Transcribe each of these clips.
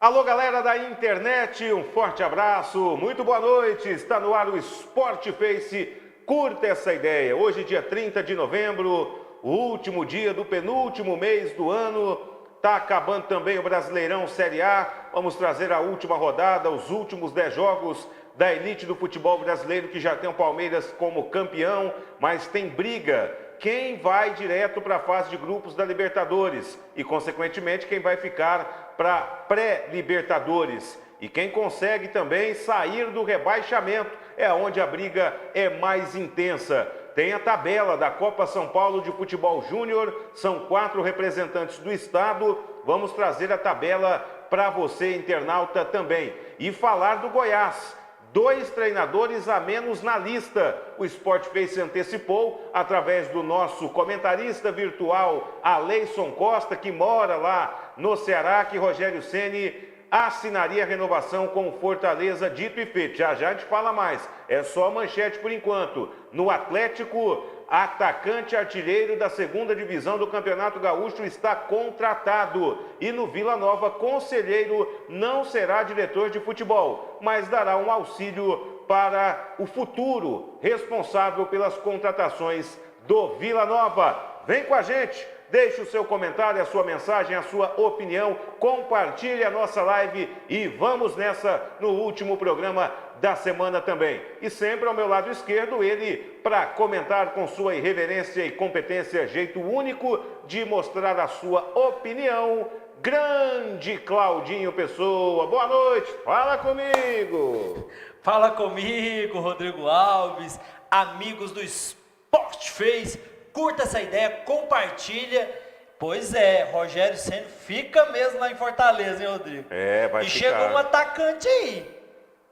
Alô, galera da internet, um forte abraço, muito boa noite, está no ar o Sport Face, curta essa ideia. Hoje, dia 30 de novembro, o último dia do penúltimo mês do ano, está acabando também o Brasileirão Série A, vamos trazer a última rodada, os últimos 10 jogos da elite do futebol brasileiro, que já tem o Palmeiras como campeão, mas tem briga. Quem vai direto para a fase de grupos da Libertadores e, consequentemente, quem vai ficar para pré-Libertadores. E quem consegue também sair do rebaixamento, é onde a briga é mais intensa. Tem a tabela da Copa São Paulo de Futebol Júnior, são 4 representantes do estado. Vamos trazer a tabela para você, internauta, também. E falar do Goiás. 2 treinadores a menos na lista. O Sport Face antecipou através do nosso comentarista virtual, Aleison Costa, que mora lá no Ceará, que Rogério Ceni assinaria a renovação com o Fortaleza, dito e feito. Já já a gente fala mais. É só manchete por enquanto. No Atlético, atacante artilheiro da 2ª divisão do Campeonato Gaúcho está contratado. E no Vila Nova, conselheiro não será diretor de futebol, mas dará um auxílio para o futuro responsável pelas contratações do Vila Nova. Vem com a gente, deixe o seu comentário, a sua mensagem, a sua opinião, compartilhe a nossa live e vamos nessa no último programa da semana também. E sempre ao meu lado esquerdo, ele para comentar com sua irreverência e competência, jeito único de mostrar a sua opinião, grande Claudinho Pessoa. Boa noite, fala comigo. Fala comigo, Rodrigo Alves, amigos do Sport Face, curta essa ideia, compartilha. Pois é, Rogério Ceni fica mesmo lá em Fortaleza, hein, Rodrigo? Vai e ficar. Chegou um atacante aí.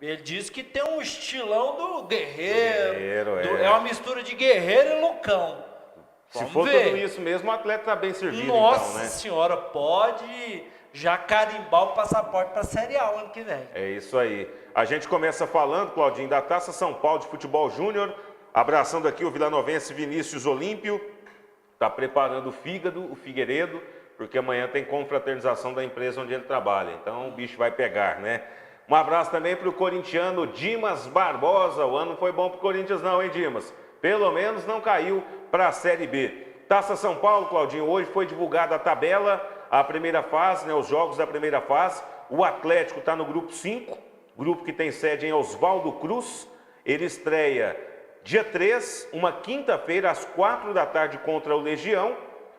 Ele disse que tem um estilão do Guerreiro. É uma mistura de Guerreiro e Lucão. Se for tudo isso mesmo, o atleta está bem servido. Nossa então, né? senhora, pode já carimbar o passaporte para a Série A ano que vem. É isso aí. A gente começa falando, Claudinho, da Taça São Paulo de Futebol Júnior, abraçando aqui o vilanovense Vinícius Olímpio, está preparando o fígado, o Figueiredo, porque amanhã tem confraternização da empresa onde ele trabalha, então o bicho vai pegar, né? Um abraço também para o corintiano Dimas Barbosa. O ano não foi bom para o Corinthians não, hein, Dimas? Pelo menos não caiu para a Série B. Taça São Paulo, Claudinho, hoje foi divulgada a tabela, a primeira fase, né, os jogos da primeira fase. O Atlético está no grupo 5, grupo que tem sede em Oswaldo Cruz. Ele estreia dia 3, uma quinta-feira, às 4 da tarde contra o Legião.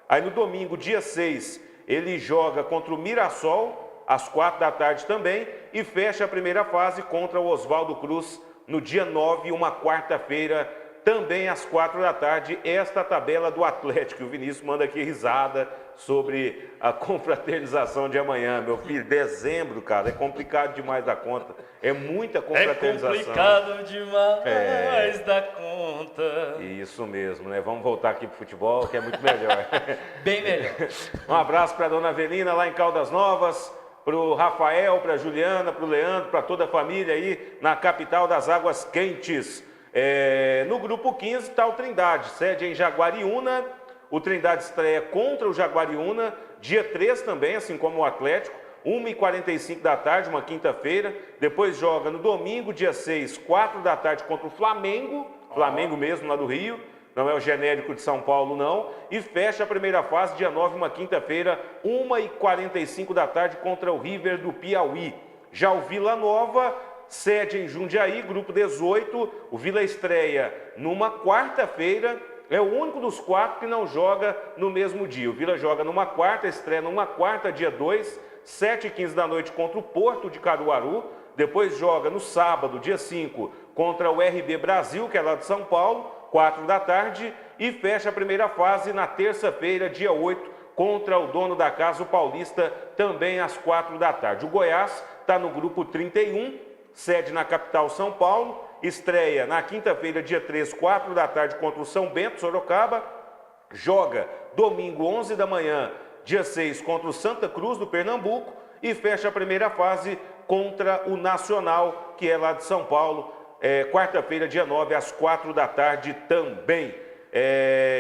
Aí no domingo, dia 6, ele joga contra o Mirassol, às 4 da tarde também, e fecha a primeira fase contra o Oswaldo Cruz no dia 9, uma quarta-feira, também às 4 da tarde. Esta tabela do Atlético. O Vinícius manda aqui risada sobre a confraternização de amanhã. Meu filho, dezembro, cara, é complicado demais da conta. É muita confraternização. É complicado demais da conta. Isso mesmo, né? Vamos voltar aqui pro futebol, que é muito melhor. Bem melhor. Um abraço para a dona Avelina lá em Caldas Novas, para o Rafael, para a Juliana, para o Leandro, para toda a família aí na capital das águas quentes. No grupo 15 está o Trindade, sede em Jaguariúna. O Trindade estreia contra o Jaguariúna, dia 3 também, assim como o Atlético, 1h45 da tarde, uma quinta-feira. Depois joga no domingo, dia 6, 4 da tarde contra o Flamengo, Flamengo mesmo lá do Rio. Não é o genérico de São Paulo, não. E fecha a primeira fase, dia 9, uma quinta-feira, 1h45 da tarde, contra o River do Piauí. Já o Vila Nova, sede em Jundiaí, grupo 18. O Vila estreia numa quarta-feira. É o único dos 4 que não joga no mesmo dia. O Vila joga numa quarta, estreia numa quarta, dia 2, 7h15 da noite, contra o Porto de Caruaru. Depois joga no sábado, dia 5, contra o RB Brasil, que é lá de São Paulo, 4 da tarde, e fecha a primeira fase na terça-feira, dia 8, contra o dono da casa, o Paulista, também às 4 da tarde. O Goiás está no grupo 31, sede na capital São Paulo, estreia na quinta-feira, dia 3, 4 da tarde, contra o São Bento, Sorocaba, joga domingo, 11 da manhã, dia 6, contra o Santa Cruz, do Pernambuco, e fecha a primeira fase contra o Nacional, que é lá de São Paulo, quarta-feira, dia 9, às 4 da tarde também.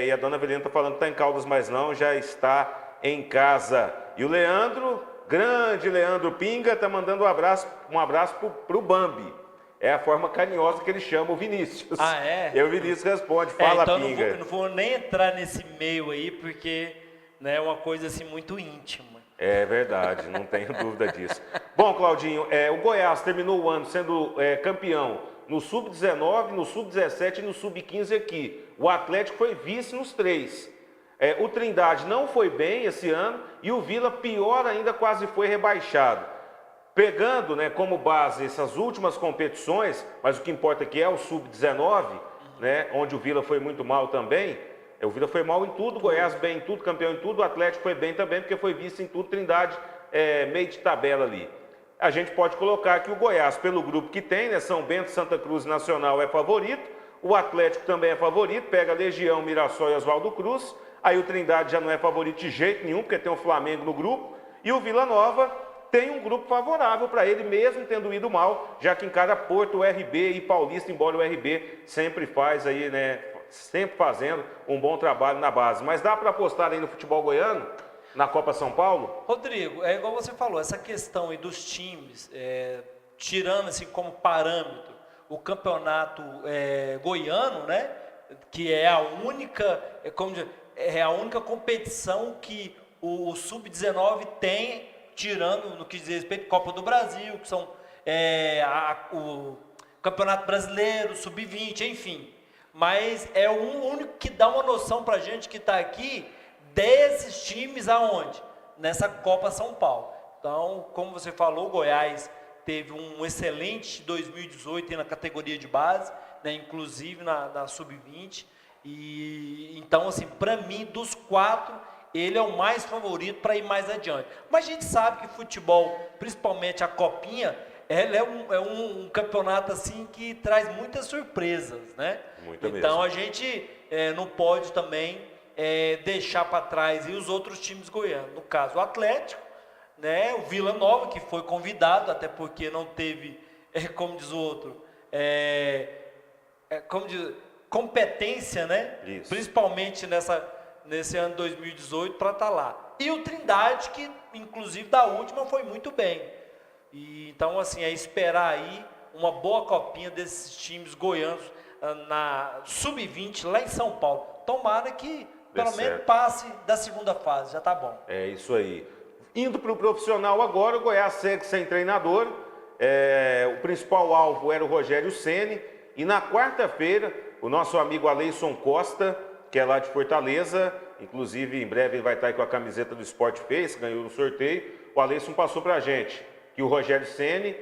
E a dona Avelina está falando que está em Caldas, mas não, já está em casa. E o Leandro Grande Leandro Pinga está mandando um abraço pro Bambi. É a forma carinhosa que ele chama o Vinícius. Ah, é? E o Vinícius responde, fala então Pinga. Eu não vou nem entrar nesse meio aí, porque né, é uma coisa assim muito íntima. É verdade, não tenho dúvida disso. Bom, Claudinho, o Goiás terminou o ano sendo campeão no Sub-19, no Sub-17 e no Sub-15 aqui. O Atlético foi vice nos 3. O Trindade não foi bem esse ano e o Vila, pior ainda, quase foi rebaixado. Pegando, né, como base essas últimas competições, mas o que importa aqui é o Sub-19, né, onde o Vila foi muito mal também. O Vila foi mal em tudo, o Goiás bem em tudo, campeão em tudo, o Atlético foi bem também, porque foi vice em tudo, Trindade meio de tabela ali. A gente pode colocar que o Goiás, pelo grupo que tem, né, São Bento, Santa Cruz e Nacional é favorito, o Atlético também é favorito, pega Legião, Mirassol e Oswaldo Cruz, aí o Trindade já não é favorito de jeito nenhum, porque tem o Flamengo no grupo, e o Vila Nova tem um grupo favorável para ele, mesmo tendo ido mal, já que encara Porto, RB e Paulista, embora o RB sempre faz aí, né, sempre fazendo um bom trabalho na base. Mas dá para apostar aí no futebol goiano, na Copa São Paulo? Rodrigo, é igual você falou, essa questão aí dos times, tirando assim como parâmetro o campeonato goiano, né, que é a única, é a única competição que o Sub-19 tem, tirando no que diz respeito à Copa do Brasil, que são o Campeonato Brasileiro, Sub-20, enfim. Mas é o único que dá uma noção para a gente que está aqui desses times aonde? Nessa Copa São Paulo. Então, como você falou, o Goiás teve um excelente 2018 na categoria de base, né, inclusive na Sub-20. E então, assim, para mim, dos 4, ele é o mais favorito para ir mais adiante. Mas a gente sabe que futebol, principalmente a Copinha, ela é um campeonato assim que traz muitas surpresas, né? Muito então mesmo. A gente não pode também deixar para trás e os outros times goianos. No caso, o Atlético, né? O Vila Nova, que foi convidado, até porque não teve, como diz o outro, competência, né? Isso. Principalmente nesse ano 2018 para estar lá. E o Trindade, que inclusive da última foi muito bem. E, então, assim, esperar aí uma boa copinha desses times goianos na Sub-20 lá em São Paulo. Tomara que pelo menos passe da segunda fase, já tá bom. É isso aí. Indo para o profissional agora, o Goiás segue sem treinador. O principal alvo era o Rogério Ceni. E na quarta-feira, o nosso amigo Aleison Costa, que é lá de Fortaleza, inclusive em breve ele vai estar aí com a camiseta do Sport Face, ganhou no sorteio. O Aleison passou para a gente que o Rogério Ceni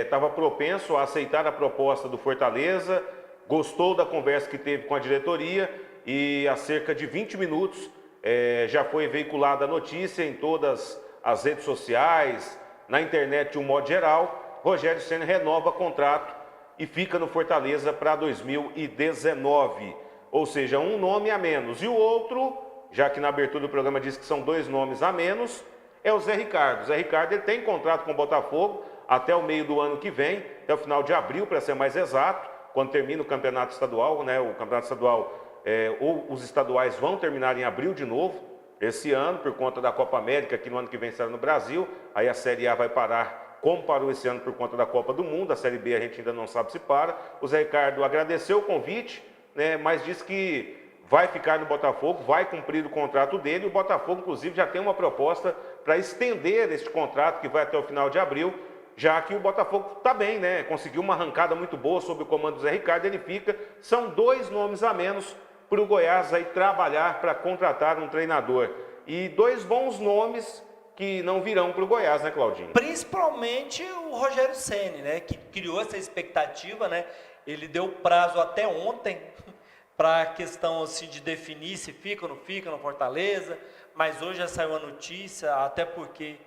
estava propenso a aceitar a proposta do Fortaleza, gostou da conversa que teve com a diretoria e há cerca de 20 minutos já foi veiculada a notícia em todas as redes sociais, na internet de um modo geral. Rogério Ceni renova contrato e fica no Fortaleza para 2019, ou seja, um nome a menos. E o outro, já que na abertura do programa disse que são 2 nomes a menos, é o Zé Ricardo. O Zé Ricardo ele tem contrato com o Botafogo até o meio do ano que vem, até o final de abril, para ser mais exato, quando termina o campeonato estadual, né? O campeonato estadual, ou os estaduais vão terminar em abril de novo, esse ano, por conta da Copa América, que no ano que vem será no Brasil. Aí a Série A vai parar, como parou esse ano por conta da Copa do Mundo. A Série B a gente ainda não sabe se para. O Zé Ricardo agradeceu o convite, né? Mas disse que vai ficar no Botafogo, vai cumprir o contrato dele. O Botafogo, inclusive, já tem uma proposta para estender este contrato, que vai até o final de abril, já que o Botafogo está bem, né? Conseguiu uma arrancada muito boa sob o comando do Zé Ricardo, ele fica. São 2 nomes a menos para o Goiás aí trabalhar para contratar um treinador. E 2 bons nomes que não virão para o Goiás, né, Claudinho? Principalmente o Rogério Ceni, né? Que criou essa expectativa, né? Ele deu prazo até ontem para a questão assim, de definir se fica ou não fica no Fortaleza, mas hoje já saiu a notícia, até porque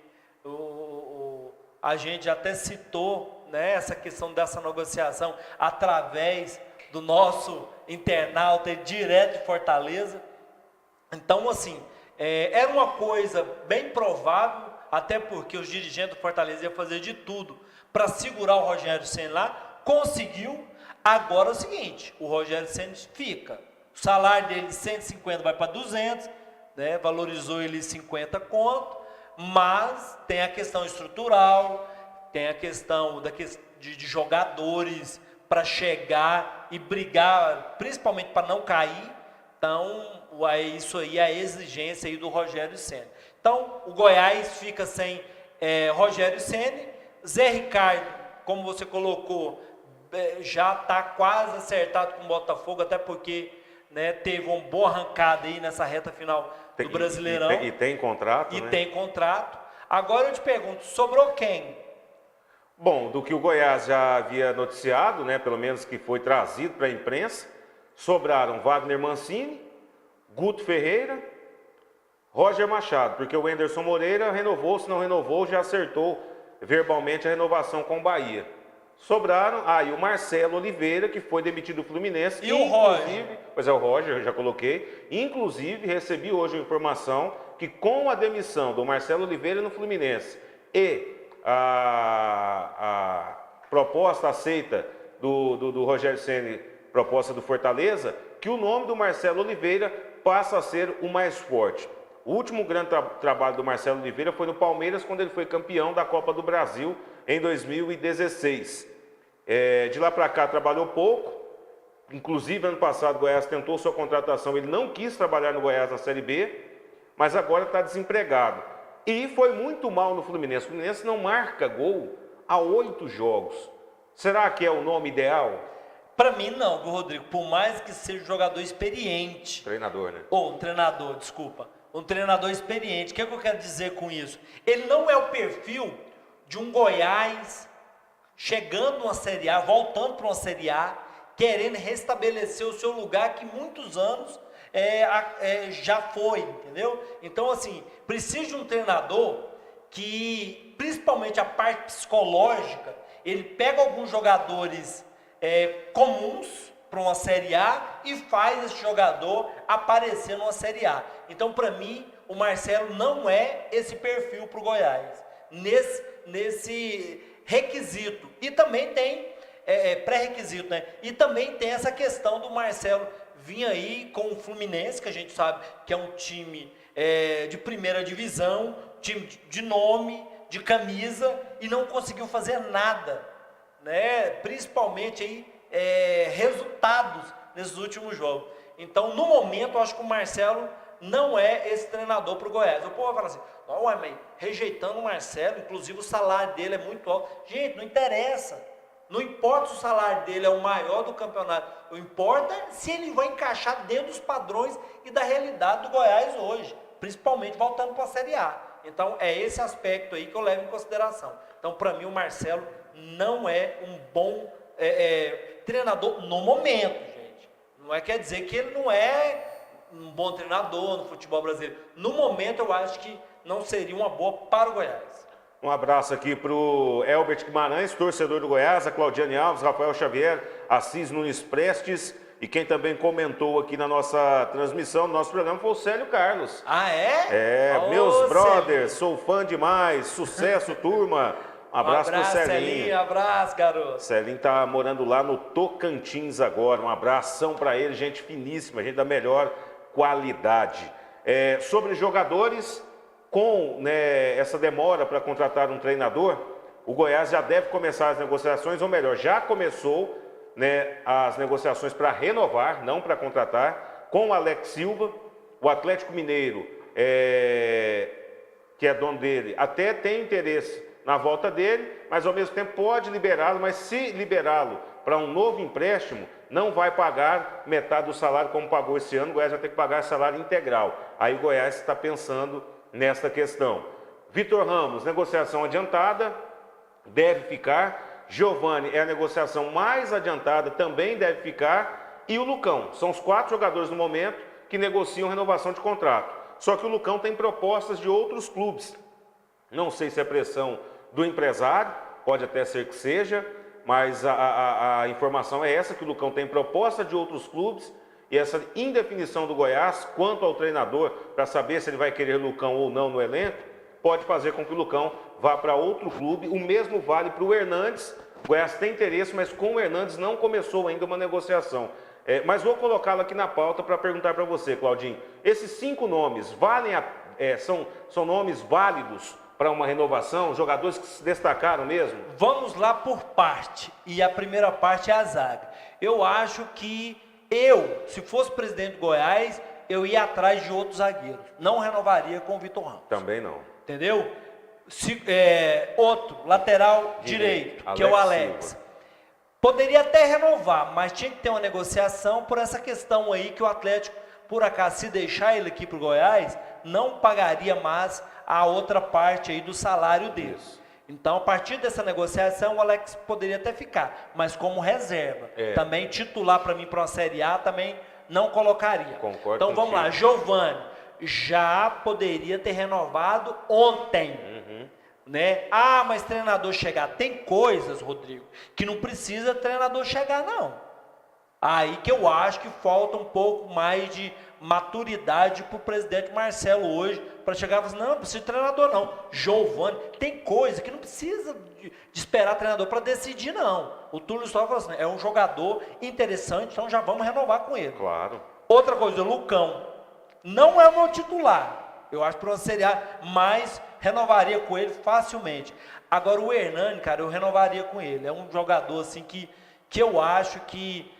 a gente até citou, né, essa questão dessa negociação através do nosso internauta direto de Fortaleza. Então, assim, era uma coisa bem provável, até porque os dirigentes do Fortaleza iam fazer de tudo para segurar o Rogério Ceni lá, conseguiu. Agora é o seguinte, o Rogério Ceni fica, o salário dele de 150 vai para 200, né, valorizou ele 50 conto, mas tem a questão estrutural, tem a questão de jogadores para chegar e brigar, principalmente para não cair. Então, isso aí é a exigência aí do Rogério Ceni. Então, o Goiás fica sem Rogério Ceni. Zé Ricardo, como você colocou, já está quase acertado com o Botafogo, até porque, né, teve uma boa arrancada aí nessa reta final do Brasileirão. E tem contrato, E né? tem contrato. Agora eu te pergunto, sobrou quem? Bom, do que o Goiás já havia noticiado, né, pelo menos que foi trazido para a imprensa, sobraram Wagner Mancini, Guto Ferreira, Roger Machado, porque o Wenderson Moreira renovou, se não renovou, já acertou verbalmente a renovação com o Bahia. Sobraram, e o Marcelo Oliveira, que foi demitido do Fluminense. E o Roger? Pois é, o Roger, eu já coloquei. Inclusive, recebi hoje a informação que com a demissão do Marcelo Oliveira no Fluminense e a proposta aceita do Rogério Ceni, proposta do Fortaleza, que o nome do Marcelo Oliveira passa a ser o mais forte. O último grande trabalho do Marcelo Oliveira foi no Palmeiras, quando ele foi campeão da Copa do Brasil em 2016. De lá para cá trabalhou pouco, inclusive ano passado o Goiás tentou sua contratação, ele não quis trabalhar no Goiás na Série B, mas agora está desempregado. E foi muito mal no Fluminense. O Fluminense não marca gol há 8 jogos. Será que é o nome ideal? Para mim não, Rodrigo, por mais que seja um jogador experiente. Treinador, né? Ou um treinador, desculpa. Um treinador experiente. O que eu quero dizer com isso? Ele não é o perfil de um Goiás chegando numa Série A, voltando para uma Série A, querendo restabelecer o seu lugar que muitos anos já foi, entendeu? Então, assim, precisa de um treinador que, principalmente a parte psicológica, ele pega alguns jogadores comuns para uma Série A e faz esse jogador aparecer numa Série A. Então, para mim, o Marcelo não é esse perfil para o Goiás, nesse requisito. E também tem pré-requisito, né? E também tem essa questão do Marcelo vir aí com o Fluminense, que a gente sabe que é um time de primeira divisão, time de nome, de camisa, e não conseguiu fazer nada, né? Principalmente aí resultados nesses últimos jogos. Então, no momento, eu acho que o Marcelo não é esse treinador para o Goiás. O povo vai falar assim, não, mas rejeitando o Marcelo, inclusive o salário dele é muito alto. Gente, não interessa. Não importa se o salário dele é o maior do campeonato. O importa é se ele vai encaixar dentro dos padrões e da realidade do Goiás hoje. Principalmente voltando para a Série A. Então, é esse aspecto aí que eu levo em consideração. Então, para mim, o Marcelo não é um bom treinador no momento, gente. Não quer dizer que ele não é um bom treinador no futebol brasileiro. No momento, eu acho que não seria uma boa para o Goiás. Um abraço aqui para o Elbert Guimarães, torcedor do Goiás, a Claudiane Alves, Rafael Xavier, Assis Nunes Prestes, e quem também comentou aqui na nossa transmissão, no nosso programa, foi o Célio Carlos. Ah, é? Meus brothers, sou fã demais, sucesso, turma. Um abraço pro Celinho. Abraço, garoto. Celinho tá morando lá no Tocantins agora. Um abração para ele, gente finíssima, gente da melhor qualidade. Sobre jogadores, com essa demora para contratar um treinador, o Goiás já deve começar as negociações, ou melhor, já começou as negociações para renovar, não para contratar, com o Alex Silva. O Atlético Mineiro, que é dono dele, até tem interesse na volta dele, mas ao mesmo tempo pode liberá-lo, mas se liberá-lo para um novo empréstimo, não vai pagar metade do salário como pagou esse ano. O Goiás vai ter que pagar salário integral. Aí o Goiás está pensando nessa questão. Vitor Ramos, negociação adiantada, deve ficar. Giovani é a negociação mais adiantada, também deve ficar. E o Lucão, são os 4 jogadores no momento que negociam renovação de contrato. Só que o Lucão tem propostas de outros clubes. Não sei se é pressão do empresário, pode até ser que seja, mas a informação é essa, que o Lucão tem proposta de outros clubes, e essa indefinição do Goiás quanto ao treinador, para saber se ele vai querer Lucão ou não no elenco, pode fazer com que o Lucão vá para outro clube. O mesmo vale para o Hernandes. O Goiás tem interesse, mas com o Hernandes não começou ainda uma negociação. Mas vou colocá-lo aqui na pauta para perguntar para você, Claudinho. Esses 5 nomes valem São nomes válidos para uma renovação, jogadores que se destacaram mesmo? Vamos lá por parte, e a primeira parte é a zaga. Eu acho que se fosse presidente do Goiás, eu ia atrás de outros zagueiros. Não renovaria com o Vitor Ramos. Também não. Entendeu? Outro, lateral direito, que é o Alex. Silva. Poderia até renovar, mas tinha que ter uma negociação por essa questão aí que o Atlético, por acaso, se deixar ele aqui para o Goiás, não pagaria mais a outra parte aí do salário dele. Isso. Então, a partir dessa negociação, o Alex poderia até ficar, mas como reserva. Também titular para mim para uma Série A, também não colocaria. Concordo então, vamos lá, Giovani já poderia ter renovado ontem. Né? Ah, mas treinador chegar. Tem coisas, Rodrigo, que não precisa treinador chegar, não. Aí que eu acho que falta um pouco mais de maturidade para o presidente Marcelo hoje, para chegar e falar assim, não precisa de treinador não. Giovani, tem coisa que não precisa de esperar treinador para decidir, não. O Túlio só falou assim, é um jogador interessante, então já vamos renovar com ele. Claro. Outra coisa, Lucão, não é o meu titular. Eu acho que para uma Série A, mas renovaria com ele facilmente. Agora o Hernani, cara, eu renovaria com ele. É um jogador assim que eu acho que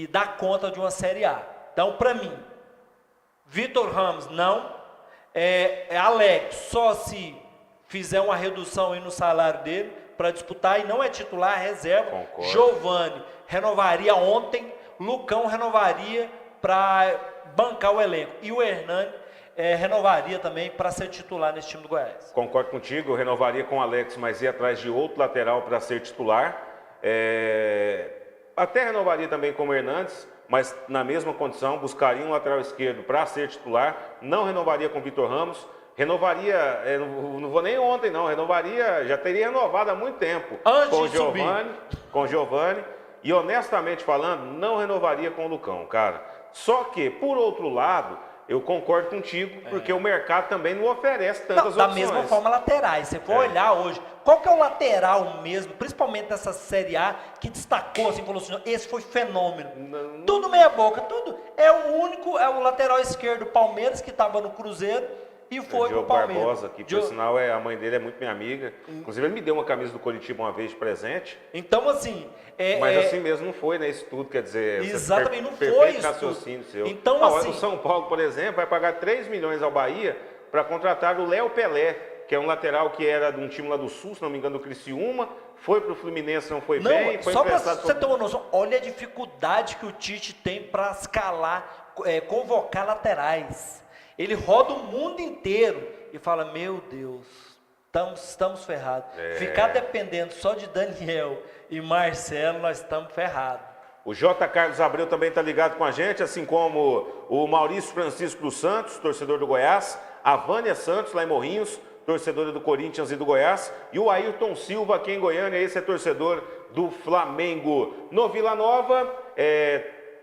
dá conta de uma Série A. Então, para mim, Vitor Ramos, não. Alex, só se fizer uma redução aí no salário dele para disputar, e não é titular, é reserva. Concordo. Giovani, renovaria ontem. Lucão renovaria para bancar o elenco. E o Hernani, renovaria também para ser titular nesse time do Goiás. Concordo contigo, eu renovaria com o Alex, mas ia atrás de outro lateral para ser titular. Até renovaria também com o Hernandes, mas na mesma condição, buscaria um lateral esquerdo para ser titular. Não renovaria com o Vitor Ramos. Renovaria, não vou nem ontem não, renovaria, já teria renovado há muito tempo. Com o Giovani. E honestamente falando, não renovaria com o Lucão, cara. Só que, por outro lado, eu concordo contigo, porque o mercado também não oferece tantas opções. Da mesma forma, laterais. Se for olhar hoje, qual que é o lateral mesmo, principalmente nessa Série A, que destacou, assim, falou assim, esse foi fenômeno. Tudo meia boca, tudo. É o lateral esquerdo, Palmeiras, que estava no Cruzeiro, e foi pro Palmeiras. Barbosa, que por sinal a mãe dele é muito minha amiga. Inclusive ele me deu uma camisa do Coritiba uma vez de presente. Então assim... Mas assim mesmo não foi, né? Isso tudo, quer dizer... Exatamente, não foi isso raciocínio seu. Então assim... O São Paulo, por exemplo, vai pagar 3 milhões ao Bahia para contratar o Léo Pelé, que é um lateral que era de um time lá do Sul, se não me engano, do Criciúma, foi pro Fluminense, não foi bem, foi só para você ter uma noção, olha a dificuldade que o Tite tem para escalar, convocar laterais. Ele roda o mundo inteiro e fala, meu Deus, estamos ferrados. Ficar dependendo só de Daniel e Marcelo, nós estamos ferrados. O J. Carlos Abreu também está ligado com a gente, assim como o Maurício Francisco dos Santos, torcedor do Goiás, a Vânia Santos, lá em Morrinhos, torcedora do Corinthians e do Goiás, e o Ayrton Silva, aqui em Goiânia, esse é torcedor do Flamengo. No Vila Nova,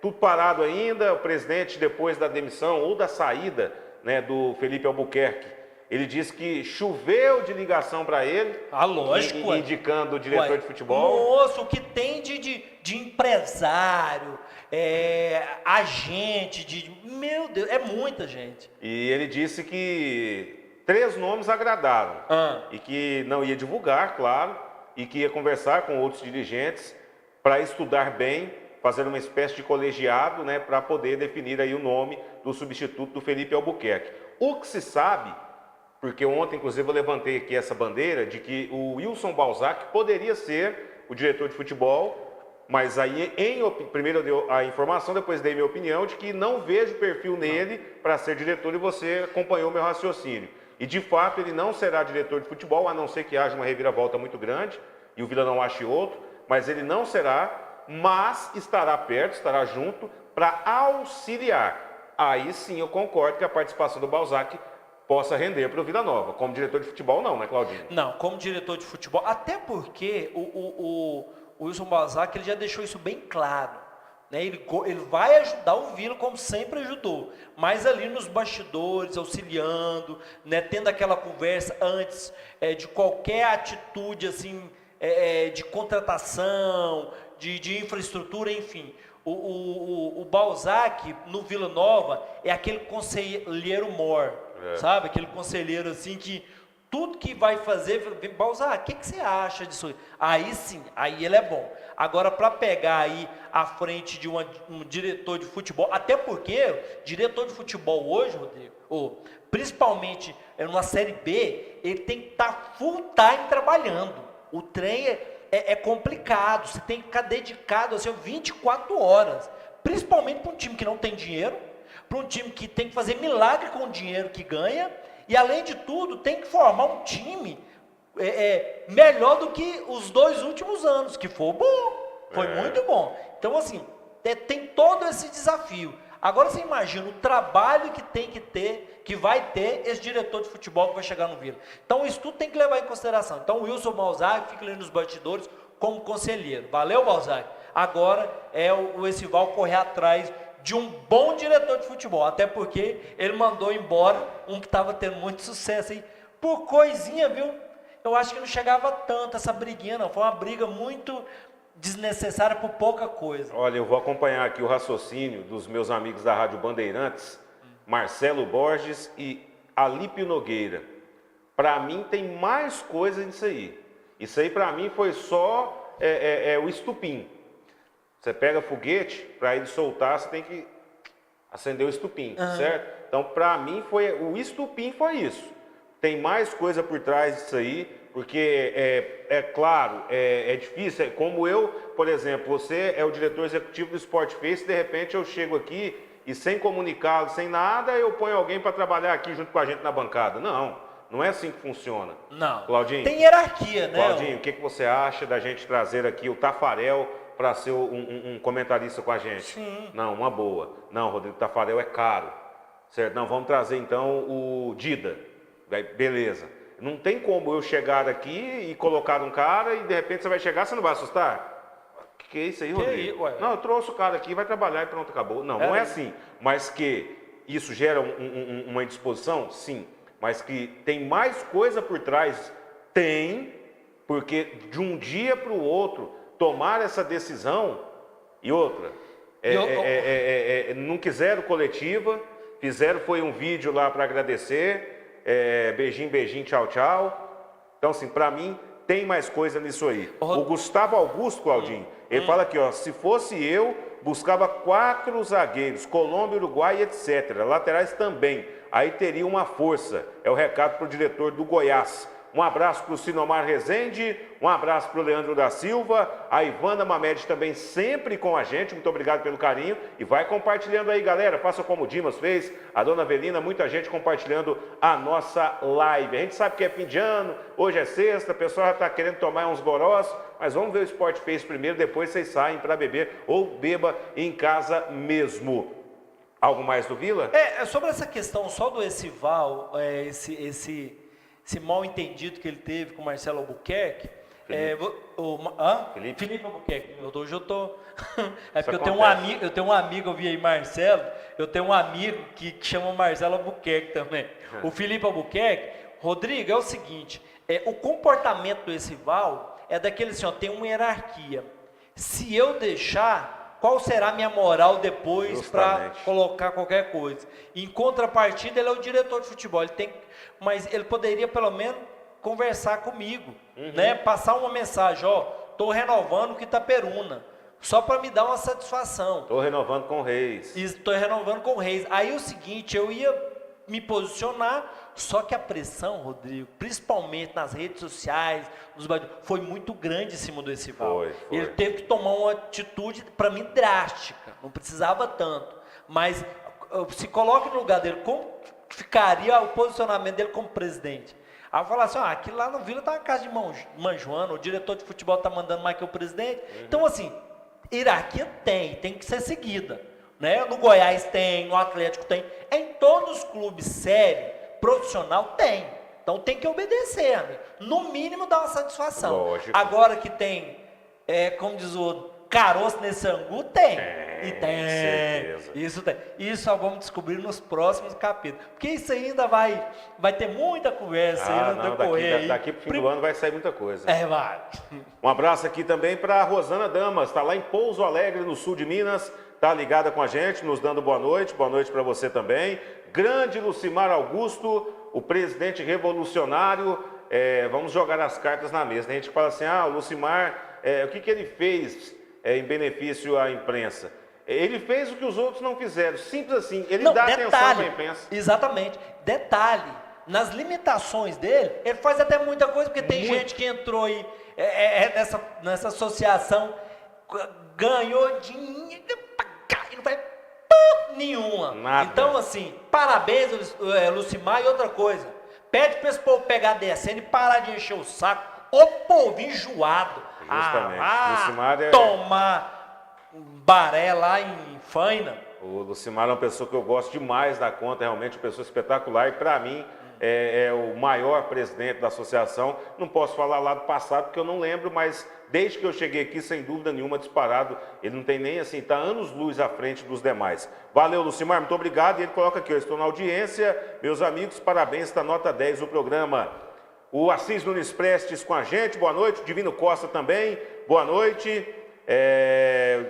tudo parado ainda, o presidente, depois da demissão ou da saída, né, do Felipe Albuquerque, ele disse que choveu de ligação para ele, lógico, indicando o diretor de futebol. Moço, o que tem de empresário, agente, meu Deus, é muita gente. E ele disse que 3 nomes agradaram, e que não ia divulgar, claro, e que ia conversar com outros dirigentes para estudar bem, fazer uma espécie de colegiado, né, para poder definir aí o nome do substituto do Felipe Albuquerque. O que se sabe, porque ontem, inclusive, eu levantei aqui essa bandeira de que o Wilson Balzac poderia ser o diretor de futebol, mas aí, primeiro eu dei a informação, depois dei minha opinião, de que não vejo perfil nele para ser diretor, e você acompanhou meu raciocínio. E, de fato, ele não será diretor de futebol, a não ser que haja uma reviravolta muito grande, e o Vila não ache outro, mas ele não será, mas estará perto, estará junto, para auxiliar. Aí sim eu concordo que a participação do Balzac possa render para o Vila Nova. Como diretor de futebol, não, né, Claudinho? Não, como diretor de futebol, até porque o Wilson Balzac ele já deixou isso bem claro. Né? Ele vai ajudar o Vila como sempre ajudou, mas ali nos bastidores, auxiliando, né? Tendo aquela conversa antes de qualquer atitude assim, de contratação, de infraestrutura, enfim. O Balzac, no Vila Nova, é aquele conselheiro mor, sabe? Aquele conselheiro assim que tudo que vai fazer, Balzac, o que você acha disso? Aí sim, aí ele é bom. Agora, para pegar aí à frente de um diretor de futebol, até porque diretor de futebol hoje, Rodrigo, principalmente numa Série B, ele tem que estar full time trabalhando. O trem é complicado, você tem que ficar dedicado assim, 24 horas, principalmente para um time que não tem dinheiro, para um time que tem que fazer milagre com o dinheiro que ganha, e além de tudo, tem que formar um time melhor do que os 2 últimos anos, que foi bom, foi muito bom. Então assim, tem todo esse desafio. Agora você imagina o trabalho que tem que ter, que vai ter esse diretor de futebol que vai chegar no Vila. Então isso tudo tem que levar em consideração. Então o Wilson Balzac fica ali nos bastidores como conselheiro. Valeu, Balzac? Agora o Esival correr atrás de um bom diretor de futebol, até porque ele mandou embora um que estava tendo muito sucesso aí, por coisinha, viu? Eu acho que não chegava tanto essa briguinha, não. Foi uma briga muito desnecessária por pouca coisa. Olha, eu vou acompanhar aqui o raciocínio dos meus amigos da Rádio Bandeirantes, Marcelo Borges e Alípio Nogueira. Para mim tem mais coisa nisso aí. Isso aí para mim foi só o estupim. Você pega foguete, para ele soltar, você tem que acender o estupim, certo? Então, para mim, o estupim foi isso. Tem mais coisa por trás disso aí, porque claro, é difícil. Como eu, por exemplo, você é o diretor executivo do Sport Face, de repente eu chego aqui e sem comunicado, sem nada, eu ponho alguém para trabalhar aqui junto com a gente na bancada. Não é assim que funciona. Não. Claudinho, tem hierarquia, né? Claudinho, o que você acha da gente trazer aqui o Tafarel para ser um comentarista com a gente? Sim. Não, uma boa. Não, Rodrigo Tafarel é caro. Certo? Não, vamos trazer então o Dida. Beleza. Não tem como eu chegar aqui e colocar um cara e de repente você vai chegar, você não vai assustar? Que é isso aí, Rodrigo? Não, eu trouxe o cara aqui, vai trabalhar e pronto, acabou. Não é assim. Mas que isso gera uma indisposição? Sim. Mas que tem mais coisa por trás? Tem, porque de um dia para o outro tomar essa decisão e outra, não quiseram coletiva, foi um vídeo lá para agradecer, beijinho, beijinho, tchau, tchau. Então assim, para mim tem mais coisa nisso aí. O Gustavo Augusto, Claudinho, ele fala aqui, ó, se fosse eu, buscava 4 zagueiros, Colômbia, Uruguai, etc. Laterais também, aí teria uma força. É o recado para o diretor do Goiás. Um abraço para o Sinomar Rezende, um abraço para o Leandro da Silva, a Ivana Mamed também sempre com a gente, muito obrigado pelo carinho, e vai compartilhando aí, galera, faça como o Dimas fez, a Dona Avelina, muita gente compartilhando a nossa live. A gente sabe que é fim de ano, hoje é sexta, o pessoal já está querendo tomar uns gorós, mas vamos ver o Sport Face primeiro, depois vocês saem para beber ou beba em casa mesmo. Algo mais do Vila? Sobre essa questão só do Esival, esse mal entendido que ele teve com o Marcelo Albuquerque, Felipe Albuquerque, hoje eu tô, porque eu tenho um amigo, eu vi aí Marcelo, eu tenho um amigo que chama Marcelo Albuquerque também. O Felipe Albuquerque, Rodrigo, é o seguinte, o comportamento do Esival é daquele assim, ó, tem uma hierarquia. Se eu deixar, qual será a minha moral depois para colocar qualquer coisa? Em contrapartida, ele é o diretor de futebol, mas ele poderia pelo menos conversar comigo, né? Passar uma mensagem, ó, estou renovando com Itaperuna, só para me dar uma satisfação. Estou renovando com o Reis. Estou renovando com o Reis. Aí o seguinte, eu ia me posicionar, só que a pressão, Rodrigo, principalmente nas redes sociais, foi muito grande em cima do Esival. Ele teve que tomar uma atitude, para mim, drástica, não precisava tanto, mas se coloque no lugar dele, como ficaria o posicionamento dele como presidente? Aí eu falar assim, aquilo lá no Vila está uma casa de manjoana, o diretor de futebol está mandando mais que o presidente. Então assim, hierarquia tem que ser seguida, né? No Goiás tem, no Atlético tem, em todos os clubes sérios, profissional tem. Então tem que obedecer, amigo. No mínimo dar uma satisfação. Lógico. Agora que tem, como diz o outro, caroço nesse angu? Tem. E tem. Certeza. Isso tem. Isso só vamos descobrir nos próximos capítulos. Porque isso ainda vai ter muita conversa aí no decorrer. Daqui pro fim do ano vai sair muita coisa. Vai. Um abraço aqui também para Rosana Damas, está lá em Pouso Alegre, no sul de Minas, está ligada com a gente, nos dando boa noite para você também. Grande Lucimar Augusto, o presidente revolucionário, vamos jogar as cartas na mesa. A gente fala assim, o Lucimar, o que ele fez em benefício à imprensa? Ele fez o que os outros não fizeram, simples assim, ele dá atenção para a imprensa. Exatamente, detalhe, nas limitações dele, ele faz até muita coisa, porque tem gente que entrou aí nessa associação, ganhou dinheiro e não faz nenhuma. Nada. Então, assim, parabéns, Lucimar, e outra coisa, pede para esse povo pegar descendo e parar de encher o saco, o povo enjoado. Justamente. Lucimar tomar baré lá em Faina. O Lucimar é uma pessoa que eu gosto demais da conta, realmente uma pessoa espetacular, e para mim é o maior presidente da associação. Não posso falar lá do passado porque eu não lembro, mas desde que eu cheguei aqui, sem dúvida nenhuma, disparado, ele não tem nem assim, está anos-luz à frente dos demais. Valeu, Lucimar, muito obrigado. E ele coloca aqui, eu estou na audiência, meus amigos, parabéns, está nota 10 o programa. O Assis Nunes Prestes com a gente, boa noite. O Divino Costa também, boa noite.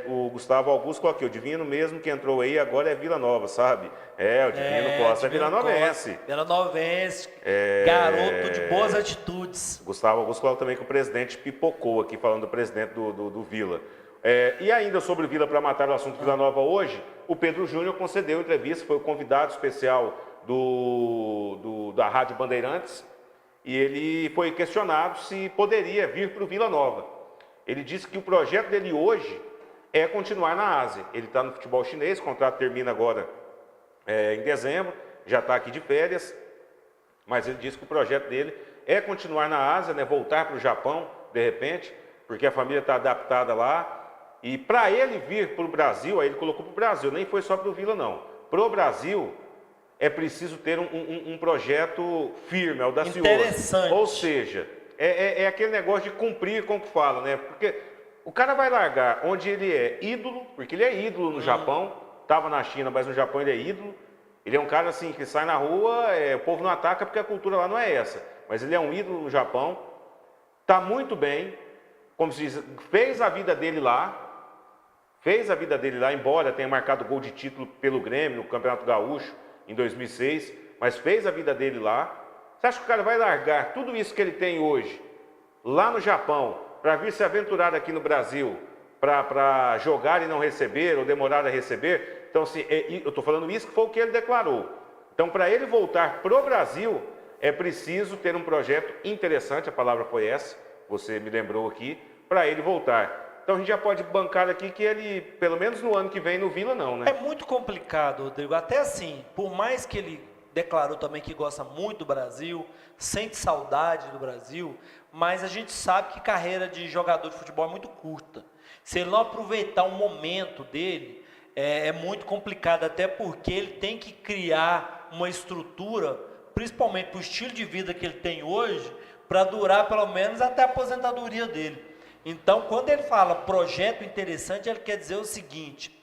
O Gustavo Augusto coloquei, o Divino mesmo que entrou aí, agora é Vila Nova, sabe? O Divino Costa é Vilanovense. Vilanovense, garoto de boas atitudes. Gustavo Augusto coloca também que o presidente pipocou aqui, falando do presidente do Vila. E ainda sobre o Vila, para matar o assunto Vila Nova hoje, o Pedro Júnior concedeu entrevista, foi o convidado especial da Rádio Bandeirantes, e ele foi questionado se poderia vir para o Vila Nova. Ele disse que o projeto dele hoje é continuar na Ásia. Ele está no futebol chinês, o contrato termina agora em dezembro, já está aqui de férias, mas ele disse que o projeto dele é continuar na Ásia, né, voltar para o Japão, de repente, porque a família está adaptada lá. E para ele vir para o Brasil, aí ele colocou para o Brasil, nem foi só para o Vila não. Para o Brasil é preciso ter um projeto firme, audacioso. Interessante. Ou seja, é aquele negócio de cumprir com o que fala, né? Porque o cara vai largar onde ele é ídolo, porque ele é ídolo no Japão, estava na China, mas no Japão ele é ídolo. Ele é um cara assim que sai na rua, o povo não ataca porque a cultura lá não é essa. Mas ele é um ídolo no Japão, está muito bem, como se diz, fez a vida dele lá, embora tenha marcado gol de título pelo Grêmio no Campeonato Gaúcho em 2006, mas fez a vida dele lá. Você acha que o cara vai largar tudo isso que ele tem hoje, lá no Japão, para vir se aventurar aqui no Brasil, para jogar e não receber, ou demorar a receber? Então, assim, eu estou falando isso que foi o que ele declarou. Então, para ele voltar para o Brasil, é preciso ter um projeto interessante, a palavra foi essa, você me lembrou aqui, para ele voltar. Então, a gente já pode bancar aqui que ele, pelo menos no ano que vem, no Vila não, né? É muito complicado, Rodrigo, até assim, por mais que ele declarou também que gosta muito do Brasil, sente saudade do Brasil, mas a gente sabe que carreira de jogador de futebol é muito curta. Se ele não aproveitar o momento dele, é muito complicado, até porque ele tem que criar uma estrutura, principalmente para o estilo de vida que ele tem hoje, para durar pelo menos até a aposentadoria dele. Então, quando ele fala projeto interessante, ele quer dizer o seguinte,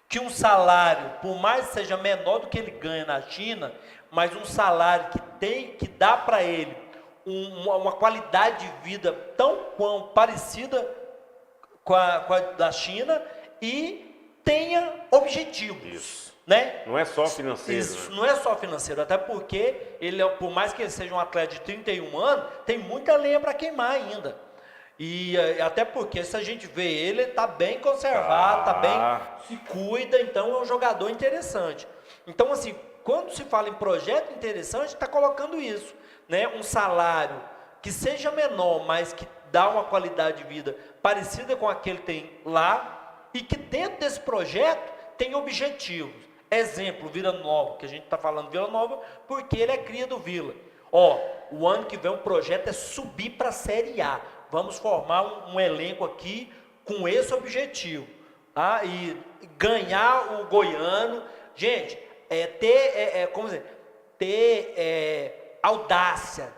que um salário, por mais que seja menor do que ele ganha na China, mas um salário que dá para ele uma qualidade de vida tão parecida com a da China e tenha objetivos. Isso. Né? Não é só financeiro. Isso, né? Não é só financeiro, até porque ele, por mais que ele seja um atleta de 31 anos, tem muita lenha para queimar ainda. E até porque se a gente vê ele está bem conservado, está bem, se cuida, então é um jogador interessante. Então assim, quando se fala em projeto interessante, está colocando isso, né? Um salário que seja menor, mas que dá uma qualidade de vida parecida com aquele que tem lá, e que dentro desse projeto tem objetivos. Exemplo, Vila Nova, que a gente está falando Vila Nova, porque ele é cria do Vila. O ano que vem o projeto é subir para a Série A. Vamos formar um elenco aqui com esse objetivo. Tá? E ganhar o goiano. Gente, ter audácia,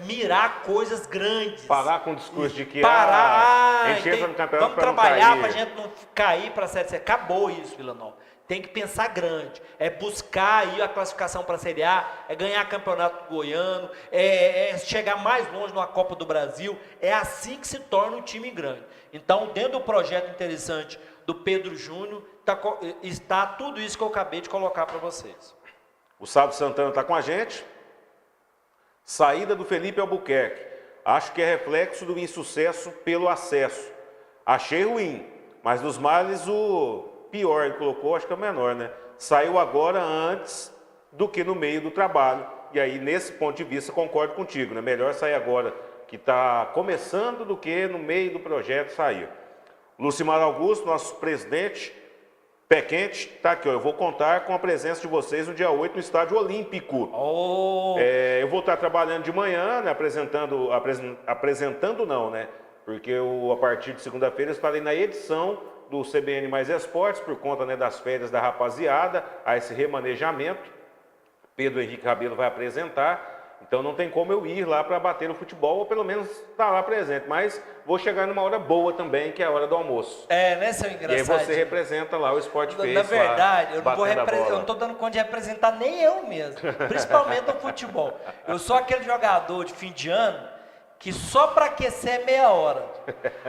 mirar coisas grandes. Parar com o discurso de que a gente entra no campeonato vamos trabalhar para a gente não cair para a Série C. Acabou isso, Vila Nova. Tem que pensar grande, é buscar aí a classificação para a Série A, é ganhar campeonato goiano, é chegar mais longe numa Copa do Brasil, é assim que se torna um time grande. Então, dentro do projeto interessante do Pedro Júnior, está tudo isso que eu acabei de colocar para vocês. O Sábio Santana está com a gente. Saída do Felipe Albuquerque. Acho que é reflexo do insucesso pelo acesso. Achei ruim, mas dos males o pior, ele colocou, acho que é o menor, né? Saiu agora antes do que no meio do trabalho. E aí, nesse ponto de vista, concordo contigo, né? Melhor sair agora, que está começando, do que no meio do projeto sair. Lucimar Augusto, nosso presidente, pé quente, tá aqui, ó. Eu vou contar com a presença de vocês no dia 8 no Estádio Olímpico. Eu vou estar trabalhando de manhã, né? Apresentando não, né? Porque a partir de segunda-feira eu estarei na edição do CBN Mais Esportes, por conta, né, das férias da rapaziada, a esse remanejamento. Pedro Henrique Rabelo vai apresentar, então não tem como eu ir lá para bater no futebol, ou pelo menos estar lá presente, mas vou chegar numa hora boa também, que é a hora do almoço. Né, seu engraçado? E aí você representa lá o Sport Face. Na verdade, eu não estou dando conta de representar nem eu mesmo, principalmente no futebol. Eu sou aquele jogador de fim de ano que só para aquecer é meia hora.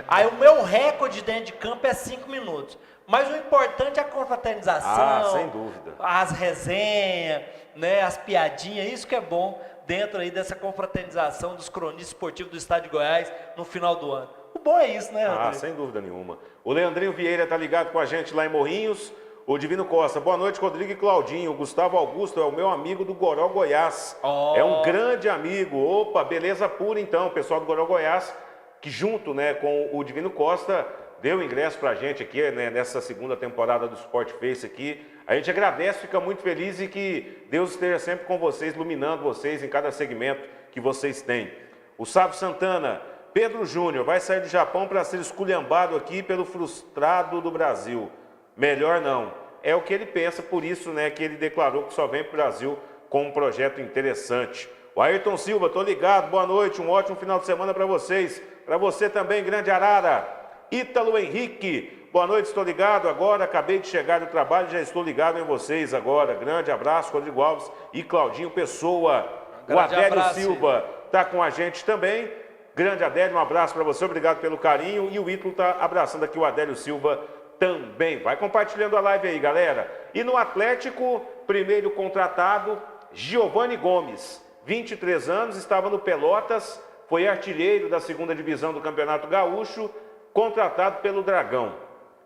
Aí o meu recorde dentro de campo é 5 minutos. Mas o importante é a confraternização, sem dúvida, as resenhas, né, as piadinhas, isso que é bom dentro aí dessa confraternização dos cronistas esportivos do Estado de Goiás no final do ano. O bom é isso, né, André? Sem dúvida nenhuma. O Leandrinho Vieira está ligado com a gente lá em Morrinhos. O Divino Costa, boa noite, Rodrigo e Claudinho. O Gustavo Augusto é o meu amigo do Goró Goiás. É um grande amigo. Opa, beleza pura então. O pessoal do Goró Goiás, que junto, né, com o Divino Costa, deu ingresso pra gente aqui, né, nessa segunda temporada do Sport Face aqui. A gente agradece, fica muito feliz e que Deus esteja sempre com vocês, iluminando vocês em cada segmento que vocês têm. O Sábio Santana, Pedro Júnior vai sair do Japão para ser esculhambado aqui pelo frustrado do Brasil. Melhor não. É o que ele pensa, por isso, né, que ele declarou que só vem para o Brasil com um projeto interessante. O Ayrton Silva, estou ligado, boa noite, um ótimo final de semana para vocês. Para você também, grande Arara. Ítalo Henrique, boa noite, estou ligado agora, acabei de chegar do trabalho, já estou ligado em vocês agora. Grande abraço, Rodrigo Alves e Claudinho Pessoa. O Adélio Silva está com a gente também. Grande Adélio, um abraço para você, obrigado pelo carinho. E o Ítalo está abraçando aqui o Adélio Silva também. Vai compartilhando a live aí, galera. E no Atlético, primeiro contratado, Giovani Gomes, 23 anos, estava no Pelotas, foi artilheiro da segunda divisão do Campeonato Gaúcho, contratado pelo Dragão.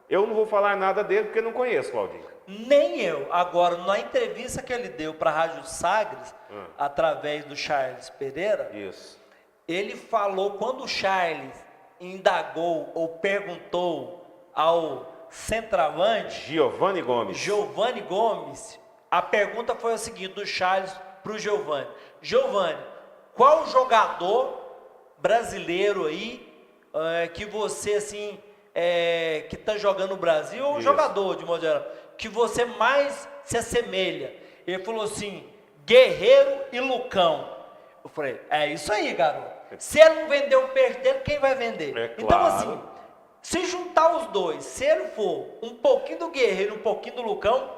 Eu não vou falar nada dele porque não conheço, Claudinho. Nem eu. Agora, na entrevista que ele deu para a Rádio Sagres, através do Charles Pereira, ele falou, quando o Charles indagou ou perguntou ao centroavante Giovani Gomes, a pergunta foi a seguinte, do Charles para o Giovani. Giovani, qual jogador brasileiro aí que você, assim, que está jogando no Brasil, ou jogador de modo geral, que você mais se assemelha? Ele falou assim, Guerreiro e Lucão. Eu falei, é isso aí, garoto. Se ele não vender o peixe dele, quem vai vender? É claro. Então, assim, se juntar os dois, se ele for um pouquinho do Guerreiro, um pouquinho do Lucão,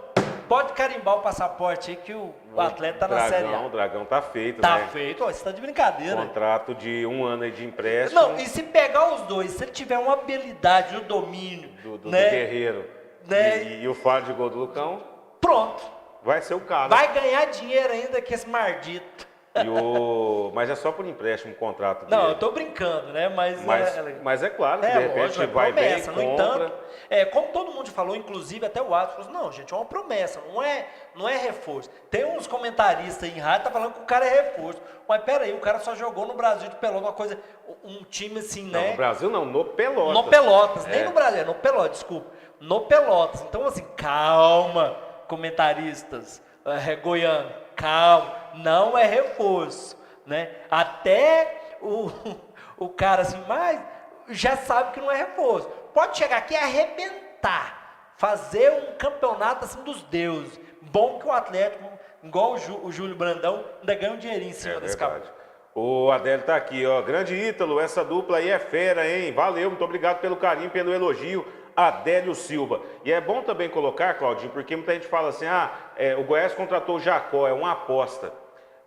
pode carimbar o passaporte aí que o atleta está na Série A. O Dragão tá feito, tá, né? Tá feito, ó, você tá de brincadeira. Contrato de 1 ano aí de empréstimo. Não, e se pegar os dois, se ele tiver uma habilidade no domínio, do né, Guerreiro, né, e o faro de gol do Lucão, pronto. Vai ser o cara. Vai ganhar dinheiro ainda que esse mardito. Mas é só por empréstimo o contrato dele. Não, eu tô brincando, né? Mas é claro que de repente lógico, vai promessa, bem, no compra. entanto, como todo mundo falou, inclusive até o Atos falou, não, gente, é uma promessa, não é reforço. Tem uns comentaristas aí em rádio que tá falando que o cara é reforço. Mas peraí, o cara só jogou no Brasil de Pelotas, uma coisa, um time assim, não, né? No Brasil não, no Pelotas. No Pelotas, nem no Brasil, no Pelotas, desculpa. No Pelotas. Então, assim, calma, comentaristas goianos, calma, não é reforço. Né? Até o cara assim, mas já sabe que não é reforço. Pode chegar aqui e arrebentar, fazer um campeonato assim dos deuses. Bom que o Atlético, igual o Júlio Brandão, ainda ganha um dinheirinho em cima desse cara. O Adélio tá aqui, ó. Grande Ítalo, essa dupla aí é fera, hein? Valeu, muito obrigado pelo carinho, pelo elogio. Adélio Silva. E é bom também colocar, Claudinho, porque muita gente fala assim, o Goiás contratou o Jacó, é uma aposta.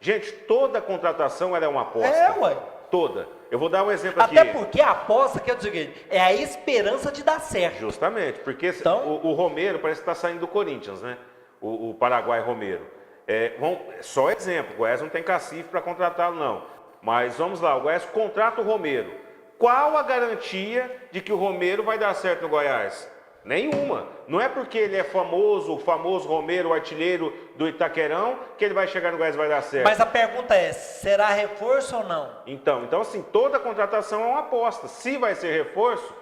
Gente, toda contratação ela é uma aposta. É, ué. Toda. Eu vou dar um exemplo aqui. Até porque a aposta, quer dizer o seguinte, é a esperança de dar certo. Justamente, porque Então... o Romero parece que está saindo do Corinthians, né? O Paraguai Romero. Só exemplo, o Goiás não tem cacife para contratá-lo, não. Mas vamos lá, o Goiás contrata o Romero. Qual a garantia de que o Romero vai dar certo no Goiás? Nenhuma. Não é porque ele é famoso, o famoso Romero, o artilheiro do Itaquerão, que ele vai chegar no Goiás e vai dar certo. Mas a pergunta é, será reforço ou não? Então assim, toda contratação é uma aposta. Se vai ser reforço,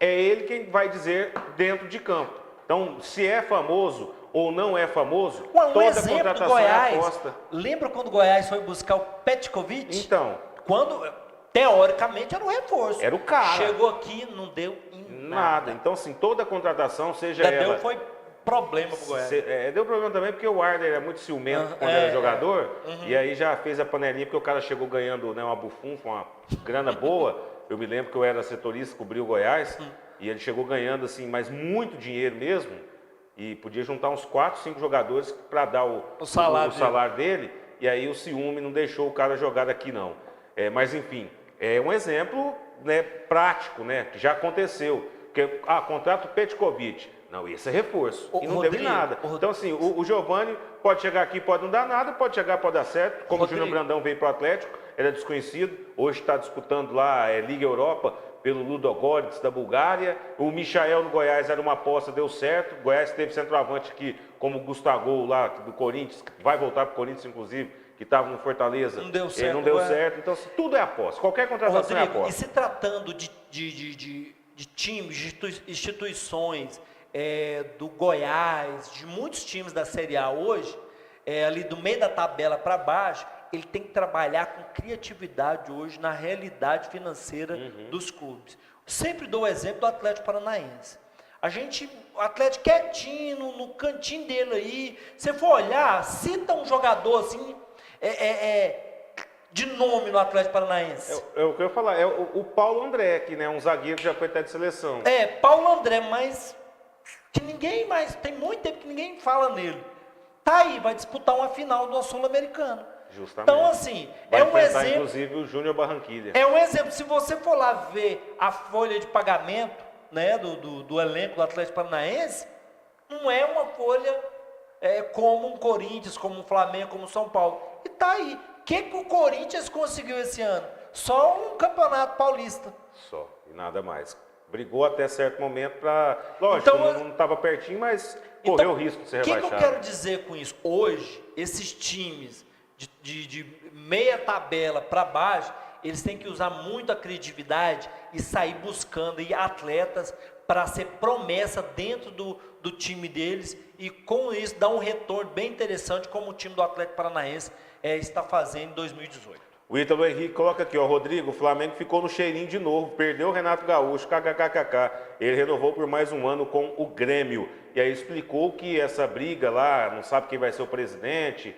é ele quem vai dizer dentro de campo. Então, se é famoso ou não é famoso, toda contratação Goiás, é aposta. lembra quando o Goiás foi buscar o Petkovic? Então. Quando, teoricamente, era um reforço. Era o cara. Chegou aqui, não deu em nada. Então, assim, toda contratação, seja já ela... foi problema pro Goiás. Deu problema também porque o Arder era muito ciumento quando era jogador, e aí já fez a panelinha porque o cara chegou ganhando, né, uma bufunfa, uma grana boa. Eu me lembro que eu era setorista, cobri o Goiás, e ele chegou ganhando, assim, mas muito dinheiro mesmo, e podia juntar uns 4, 5 jogadores para dar o salário dele, e aí o ciúme não deixou o cara jogar daqui, não. Mas, enfim, é um exemplo, né, prático, né, que já aconteceu. Porque, contrato Petkovic. Não, esse é reforço. E não deu em nada. Então, assim, o Giovani pode chegar aqui, pode não dar nada, pode chegar, pode dar certo. Como o Júnior Brandão veio para o Atlético, ele é desconhecido. Hoje está disputando lá Liga Europa pelo Ludogorets da Bulgária. O Michael no Goiás era uma aposta, deu certo. O Goiás teve centroavante aqui, como o Gustavo lá do Corinthians, que vai voltar para o Corinthians, inclusive, que estava no Fortaleza. Não deu certo. Ele não deu certo. Então, assim, tudo é aposta. Qualquer contratação é aposta. E se tratando de times, de instituições, do Goiás, de muitos times da Série A hoje, ali do meio da tabela para baixo, ele tem que trabalhar com criatividade hoje na realidade financeira dos clubes. Sempre dou o exemplo do Atlético Paranaense. O Atlético quietinho, no cantinho dele aí, você for olhar, cita um jogador assim, de nome no Atlético Paranaense. É o que eu ia falar, o Paulo André, que né, um zagueiro que já foi até de seleção. Paulo André, mas que ninguém mais, tem muito tempo que ninguém fala nele. Tá aí, vai disputar uma final do Sul-Americano. Justamente. Então, assim, vai um exemplo. Inclusive o Júnior Barranquilha. É um exemplo. Se você for lá ver a folha de pagamento, né, do elenco do Atlético Paranaense, não é uma folha como um Corinthians, como um Flamengo, como um São Paulo. E tá aí. O que o Corinthians conseguiu esse ano? Só um campeonato paulista. Só, e nada mais. Brigou até certo momento para... Lógico, então, não estava pertinho, mas correu o risco de ser rebaixado. O que eu quero dizer com isso? Hoje, esses times de meia tabela para baixo, eles têm que usar muito a criatividade e sair buscando aí atletas para ser promessa dentro do time deles e com isso dar um retorno bem interessante como o time do Atlético Paranaense está fazendo em 2018. O Ítalo Henrique coloca aqui, ó, Rodrigo, o Flamengo ficou no cheirinho de novo, perdeu o Renato Gaúcho, kkkk, ele renovou por mais um ano com o Grêmio, e aí explicou que essa briga lá, não sabe quem vai ser o presidente,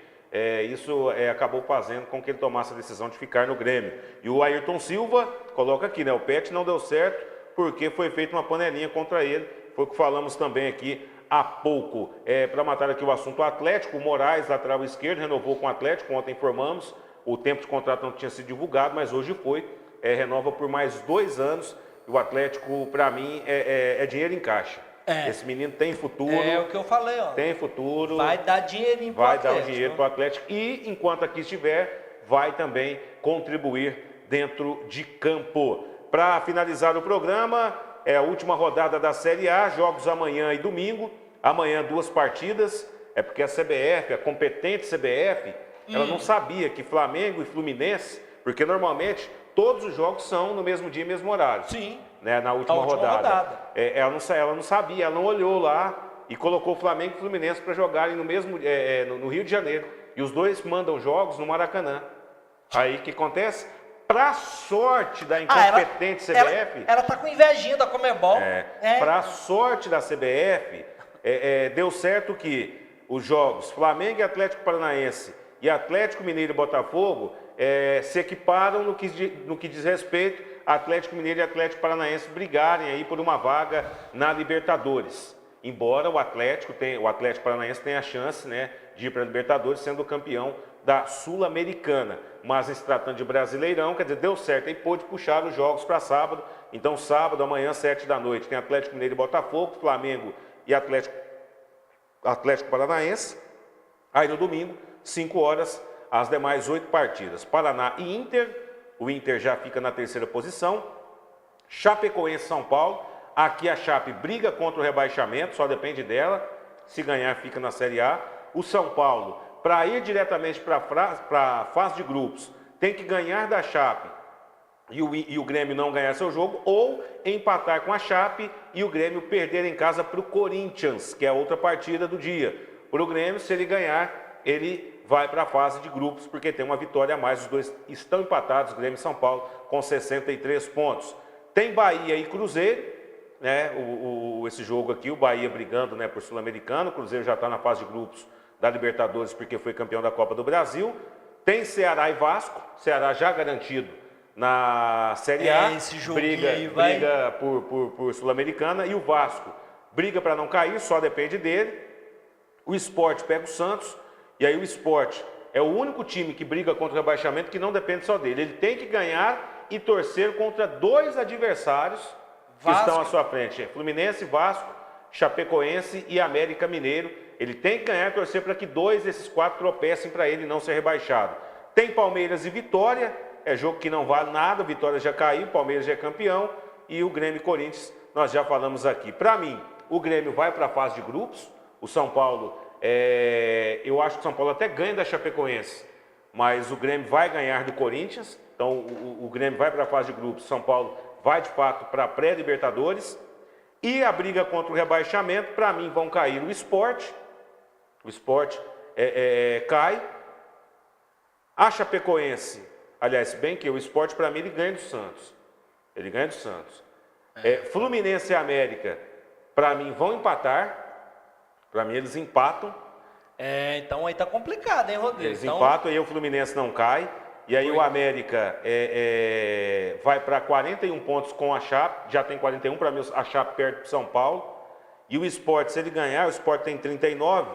isso acabou fazendo com que ele tomasse a decisão de ficar no Grêmio. E o Ayrton Silva coloca aqui, né, o Pet não deu certo porque foi feita uma panelinha contra ele, foi o que falamos também aqui há pouco. Para matar aqui o assunto Atlético, o Moraes, lateral esquerdo, renovou com o Atlético, ontem informamos, o tempo de contrato não tinha sido divulgado, mas hoje foi, renova por mais 2 anos, e o Atlético, para mim, é dinheiro em caixa. Esse menino tem futuro. É o que eu falei, ó. Tem futuro. Vai dar dinheirinho para o Atlético. Vai dar um dinheiro para o Atlético e, enquanto aqui estiver, vai também contribuir dentro de campo. Para finalizar o programa, é a última rodada da Série A, jogos amanhã e domingo. Amanhã 2 partidas, porque a CBF, a competente CBF, ela não sabia que Flamengo e Fluminense, porque normalmente todos os jogos são no mesmo dia e mesmo horário. Sim. Né, na última rodada. Ela não sabia, ela não olhou lá e colocou o Flamengo e o Fluminense para jogarem no mesmo no Rio de Janeiro. E os dois mandam jogos no Maracanã. Aí o que acontece? Para sorte da incompetente CBF... Ela tá com invejinha da Conmebol. Para sorte da CBF, deu certo que os jogos Flamengo e Atlético Paranaense e Atlético Mineiro e Botafogo se equiparam no que diz respeito a Atlético Mineiro e Atlético Paranaense brigarem aí por uma vaga na Libertadores. Embora o Atlético Paranaense tenha a chance, né, de ir para a Libertadores sendo campeão da Sul-Americana. Mas se tratando de Brasileirão, quer dizer, deu certo e pôde puxar os jogos para sábado. Então sábado, amanhã, 7 da noite, tem Atlético Mineiro e Botafogo, Flamengo e Atlético Paranaense. Aí no domingo, 5 horas, as demais 8 partidas. Paraná e Inter, o Inter já fica na terceira posição. Chapecoense e São Paulo, aqui a Chape briga contra o rebaixamento, só depende dela. Se ganhar, fica na Série A. O São Paulo, para ir diretamente para a fase de grupos, tem que ganhar da Chape e o Grêmio não ganhar seu jogo, ou empatar com a Chape e o Grêmio perder em casa para o Corinthians, que é a outra partida do dia. Para o Grêmio, se ele ganhar, ele vai para a fase de grupos, porque tem uma vitória a mais. Os dois estão empatados, Grêmio e São Paulo, com 63 pontos. Tem Bahia e Cruzeiro, né? Esse jogo aqui, o Bahia brigando, né, por Sul-Americano. O Cruzeiro já está na fase de grupos da Libertadores, porque foi campeão da Copa do Brasil. Tem Ceará e Vasco, Ceará já garantido na Série A, esse briga por Sul-Americana, e o Vasco briga para não cair, só depende dele. O Sport pega o Santos, e aí o Sport é o único time que briga contra o rebaixamento que não depende só dele. Ele tem que ganhar e torcer contra 2 adversários que estão à sua frente: Fluminense, Vasco, Chapecoense e América Mineiro. Ele tem que ganhar e torcer para que 2 desses 4 tropecem para ele não ser rebaixado. Tem Palmeiras e Vitória, é jogo que não vale nada, Vitória já caiu, Palmeiras já é campeão, e o Grêmio e Corinthians nós já falamos aqui. Para mim, o Grêmio vai para a fase de grupos, o São Paulo, eu acho que o São Paulo até ganha da Chapecoense, mas o Grêmio vai ganhar do Corinthians, então o Grêmio vai para a fase de grupos, o São Paulo vai de fato para a pré-Libertadores. E a briga contra o rebaixamento, para mim, vão cair o Sport cai, a Chapecoense, aliás, bem que o Sport, para mim, ele ganha do Santos. Fluminense e América, para mim, vão empatar. Para mim, eles empatam. Então aí tá complicado, hein, Rodrigo? Eles empatam e aí o Fluminense não cai. E aí o América vai para 41 pontos com a Chape, já tem 41, para mim a Chape perde para o São Paulo. E o Sport, se ele ganhar, o Sport tem 39,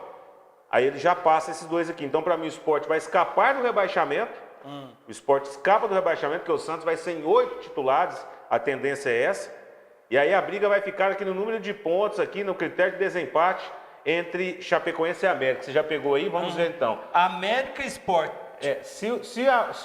aí ele já passa esses 2 aqui. Então, para mim, o Sport vai escapar do rebaixamento. O Sport escapa do rebaixamento, porque o Santos vai ser em 8 titulares, a tendência é essa. E aí a briga vai ficar aqui no número de pontos, aqui no critério de desempate, entre Chapecoense e América. Você já pegou aí? Vamos ver então. América e Sport. Se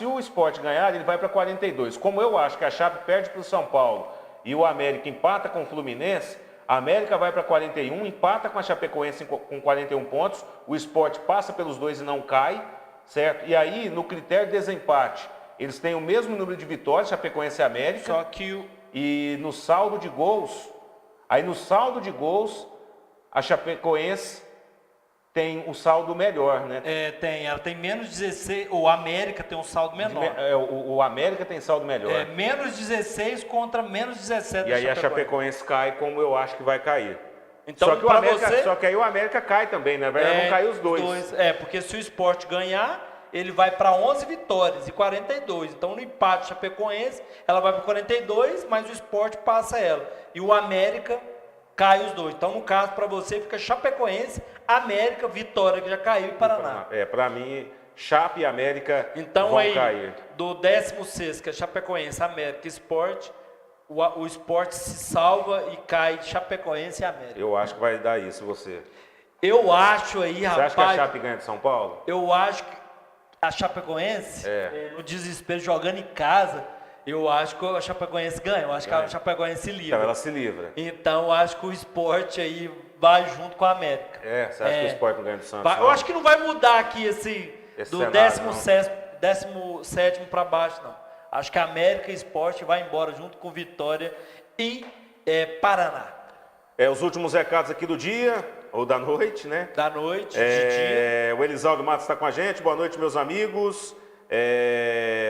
o Sport ganhar, ele vai para 42. Como eu acho que a Chape perde para o São Paulo e o América empata com o Fluminense, a América vai para 41, empata com a Chapecoense com 41 pontos, o Sport passa pelos 2 e não cai, certo? E aí, no critério de desempate, eles têm o mesmo número de vitórias, Chapecoense e América. Só que E no saldo de gols, a Chapecoense tem um saldo melhor, né? ela tem menos 16, o América tem um saldo menor. O América tem saldo melhor. Menos 16 contra menos 17 E aí a Chapecoense cai como eu acho que vai cair. Então, só que aí o América cai também, né? Vão cair os dois. Porque se o Sport ganhar, ele vai para 11 vitórias e 42. Então, no empate Chapecoense, ela vai para 42, mas o Sport passa ela. E o América cai os 2. Então, no caso, para você, fica Chapecoense, América, Vitória, que já caiu, e Paraná. Para mim, Chape e América então, vão aí, cair. Do 16º, que é Chapecoense, América e Sport, o Sport se salva e cai Chapecoense e América. Eu acho que vai dar isso, você. Eu acho aí, rapaz... Você acha que a Chape ganha de São Paulo? Eu acho que a Chapecoense, no desespero, jogando em casa, eu acho que a Chapecoense ganha. Eu acho que a Chapecoense se livra. Então ela se livra. Então eu acho que o Sport aí vai junto com a América. Você acha que o Sport não ganha do Santos? Eu acho que não vai mudar aqui do cenário, 17º para baixo, não. Acho que a América e Sport vai embora junto com Vitória e Paraná. Os últimos recados aqui do dia, ou da noite, né? Da noite, de dia. O Elisaldo Matos está com a gente. Boa noite, meus amigos.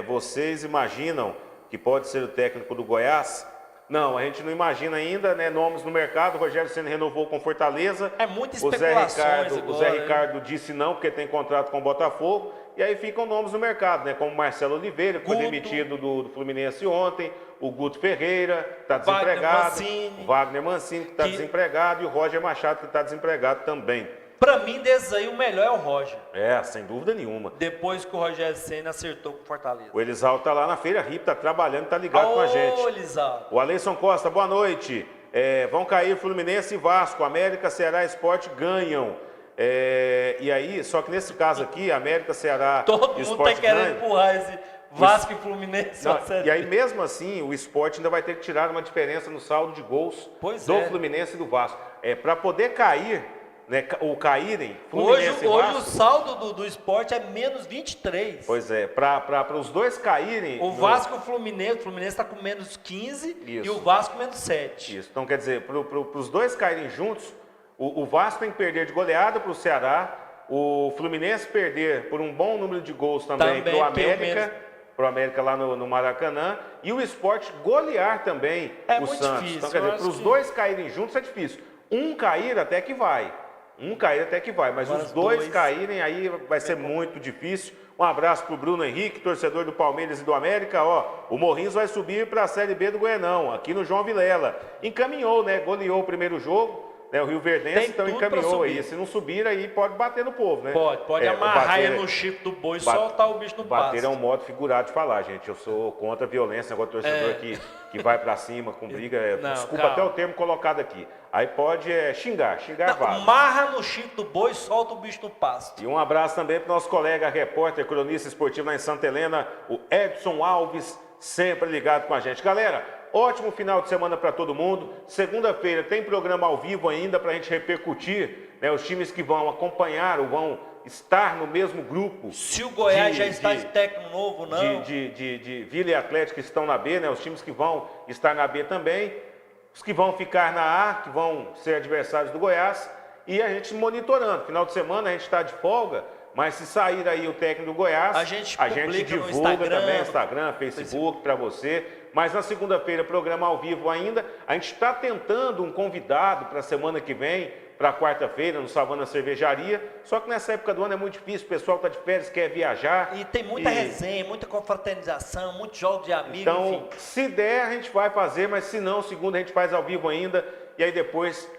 Vocês imaginam que pode ser o técnico do Goiás? Não, a gente não imagina ainda, né, nomes no mercado. O Rogério Ceni renovou com Fortaleza. É muita especulações O agora, Zé hein? Ricardo disse não, porque tem contrato com o Botafogo. E aí ficam nomes no mercado, né? Como Marcelo Oliveira, que foi Guto. demitido do Fluminense ontem. O Guto Ferreira, que está Wagner desempregado. Mancini. O Wagner Mancini, que está desempregado. E o Roger Machado, que está desempregado também. Pra mim, desses aí, o melhor é o Roger. É, sem dúvida nenhuma. Depois que o Rogério Ceni acertou com o Fortaleza. O Elisaldo tá lá na Feira RIP, tá trabalhando, tá ligado com a gente. Ô, Elisaldo. O Aleison Costa, boa noite. Vão cair Fluminense e Vasco. América, Ceará, Sport ganham. E aí, só que nesse caso aqui, América, Ceará Todo e mundo Sport tá querendo ganham. empurrar esse Vasco e Fluminense. Não, sério. e aí, mesmo assim, o Sport ainda vai ter que tirar uma diferença no saldo de gols Pois do é. Fluminense e do Vasco. Para poder cair, né, ou caírem, Fluminense e Hoje Vasco. o saldo do esporte é menos 23. Pois é, para os dois caírem. O Vasco e o Fluminense está com menos 15 Isso. e o Vasco menos 7. Isso, então quer dizer, para os dois caírem juntos, o Vasco tem que perder de goleada para o Ceará, o Fluminense perder por um bom número de gols também para o América, lá no Maracanã, e o Sport golear também É o muito Santos. difícil, Então quer eu dizer, acho para os que- dois caírem juntos é difícil. Um cair até que vai. Mas Agora os os dois dois- caírem, aí vai ser muito difícil. Um abraço pro Bruno Henrique, torcedor do Palmeiras e do América. O Morrinhos vai subir para a Série B do Goianão, aqui no João Vilela. Encaminhou, né? Goleou o primeiro jogo, né? O Rio Verdense, Tem então tudo pra encaminhou subir. aí. Se não subir, aí pode bater no povo, né? Pode amarrar bater- ele no chifre do boi e Bat- soltar o bicho no Bater pasto. é um modo figurado de falar, gente. Eu sou contra a violência, negócio de torcedor que vai pra cima com briga. Não, Desculpa calma. até o termo colocado aqui. Aí pode xingar vale. Amarra no chifre do boi e solta o bicho no pasto. E um abraço também para o nosso colega repórter, cronista esportivo lá em Santa Helena, o Edson Alves, sempre ligado com a gente. Galera, ótimo final de semana para todo mundo. Segunda-feira tem programa ao vivo ainda para a gente repercutir, né, os times que vão acompanhar ou vão estar no mesmo grupo. Se o Goiás já está de- de técnico novo, não. de Vila e Atlético que estão na B, né? Os times que vão estar na B também. Os que vão ficar na A, que vão ser adversários do Goiás. E a gente monitorando. Final de semana a gente está de folga, mas se sair aí o técnico do Goiás, A gente publica no divulga Instagram, também, Instagram, Facebook para você. Mas na segunda-feira, programa ao vivo ainda. A gente está tentando um convidado para a semana que vem, para quarta-feira, no Savana Cervejaria. Só que nessa época do ano é muito difícil, o pessoal está de férias, quer viajar. E tem muita resenha, muita confraternização, muitos jogos de amigos, Então, enfim. se der, a gente vai fazer, mas se não, segunda a gente faz ao vivo ainda. E aí depois,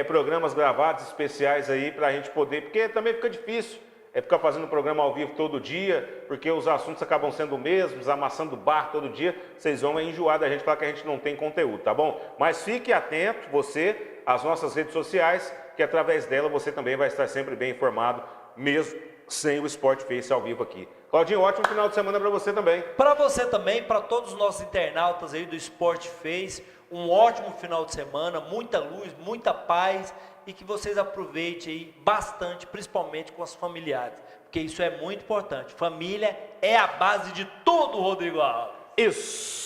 programas gravados especiais aí para a gente poder, porque também fica difícil ficar fazendo programa ao vivo todo dia, porque os assuntos acabam sendo os mesmos, amassando bar todo dia. Vocês vão enjoar da gente falar que a gente não tem conteúdo, tá bom? Mas fique atento, você, às nossas redes sociais, que através dela você também vai estar sempre bem informado, mesmo sem o Sport Face ao vivo aqui. Claudinho, ótimo final de semana para você também. Para você também, para todos os nossos internautas aí do Sport Face, um ótimo final de semana, muita luz, muita paz e que vocês aproveitem aí bastante, principalmente com os familiares, porque isso é muito importante. Família é a base de tudo, Rodrigo Alves.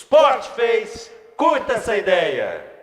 Sport Face, curta essa ideia!